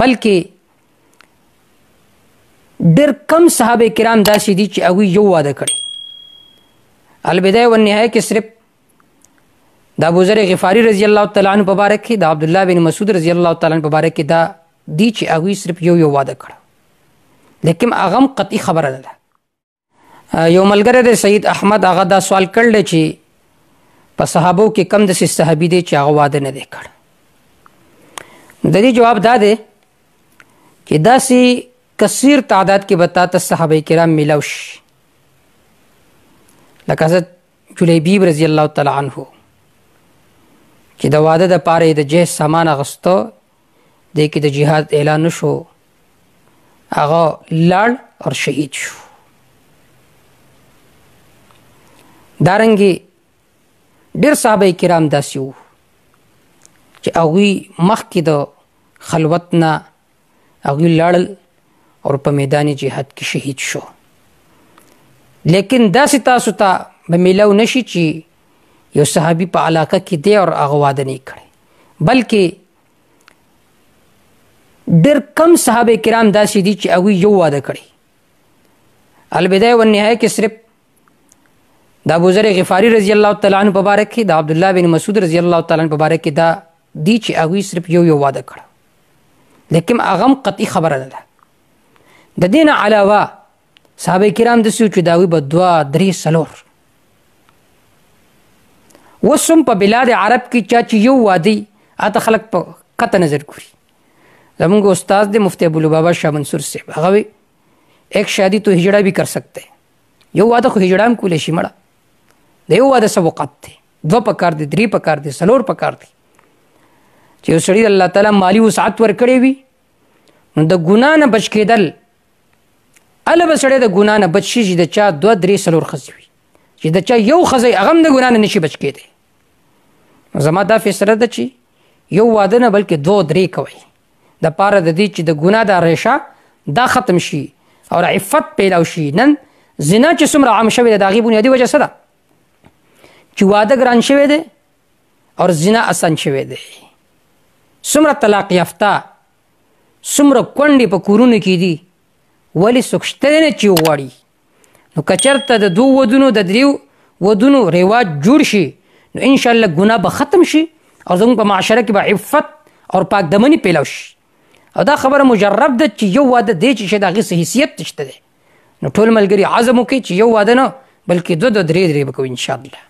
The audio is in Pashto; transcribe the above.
بلکې ډېر کم صحابه کرام داسې دي چې هغوی یو واده کړي. البدایه والنهایه کې صرف د ابوذر غفاري رضی الله تعالی عنه په باره کې، د عبدالله بن مسعود رضی الله تعالی عنه په باره کې دا دي چې هغوی صرف یو واده کړه، لیکن هغه هم قطعي خبره نه ده. یو ملګری دی سید احمد، هغه دا سوال کړی چې په صحابو کې کم داسې صحابي دی چې هغه واده نه دی کړی. د دې جواب دا دی چې داسې کثیر تعداد کې به تا ته صحابه کرام میلاو شي، لکه حضرت جلیبیب رضی الله تعالی عنه چې د واده دپاره یې د جهیز سامان اخیسته، دی کې د جهاد اعلان نشو، هغه لاړ او شهید شو. دارنګې ډېر صحابه کرام داسې وو چې هغوی مخکې د خلوت نه هغوی لاړل او په میدان جهاد کې شهید شو. لیکن داسې تاسو ته به میلاو نشي چې یو صحابي په علاقه کې دی او هغه واده نه کړی، بلکې ډېر کم صحابه کرام داسې دي چې هغوی یو واده کړی. البدایه والنهایه کې صرف د ابوذر غفاري رضی الله تعالی عنه په باره کې، د عبدالله بن مسعود رضی الله تعالی عنه په باره کې دا دي چې هغوی صرف یو واده کړه، لیکن هغه هم قطعي خبره نه ده. د دې نه علاوه صحابه کرام داسې وو چې د هغوی به 2 3 4 اوس هم په بلاد عرب کې چا چې یو واده هلته خلک په قطع نظر ګوري. زمونږ استاد دی مفتی ابوالبابا شاه منصور صاحب، هغه وی ایک شادی تو ہجڑا بھی کر سکتے ہیں. یو واده خو هجړه هم کولی شي، مړه د یو واده څه وقت دی، 2 پکار دی، 3 پکار دی، 4 پکار دی. چې یو سړي الله تعالی مالی وسعت ورکړی وي نو د ګناه نه بچ کېدل، هله به سړی د ګناه نه بچ شي چې د چا 2 3 4 ښځې وي، چې د چا یو ښځی هغه هم د ګناه نه نشي بچ کېدی. زما دا فیصله ده چې یو واده نه بلکې 2 3 کوئ، د پاره د دې چې د ګناه دا ریشه دا ختم شي او عفت پیدا شي. نن زنا چې څومره عام شوی دی د هغې بنیادي وجه څه ده؟ چې واده ګران شوی دی او زنا اسان شوی دی. څومره طلاق یافته، څومره کونډې په کورونو کې دي، ولې څوک شته دی نه چې وغواړي. نو که چېرته د 2 ودونو د 3 ودونو رواج جوړ شي نو انشاءالله ګناه به ختم شي او زموږ په معاشره کې به عفت او پاک دمني پیلاو شي. او دا خبره مجرب ده چې یو واده دی چې شاید هغې څه حیثیت شته دی. نو ټول ملګري عزم وکړي چې یو واده نه بلکې 2 2 3 3 به کوو انشاءالله.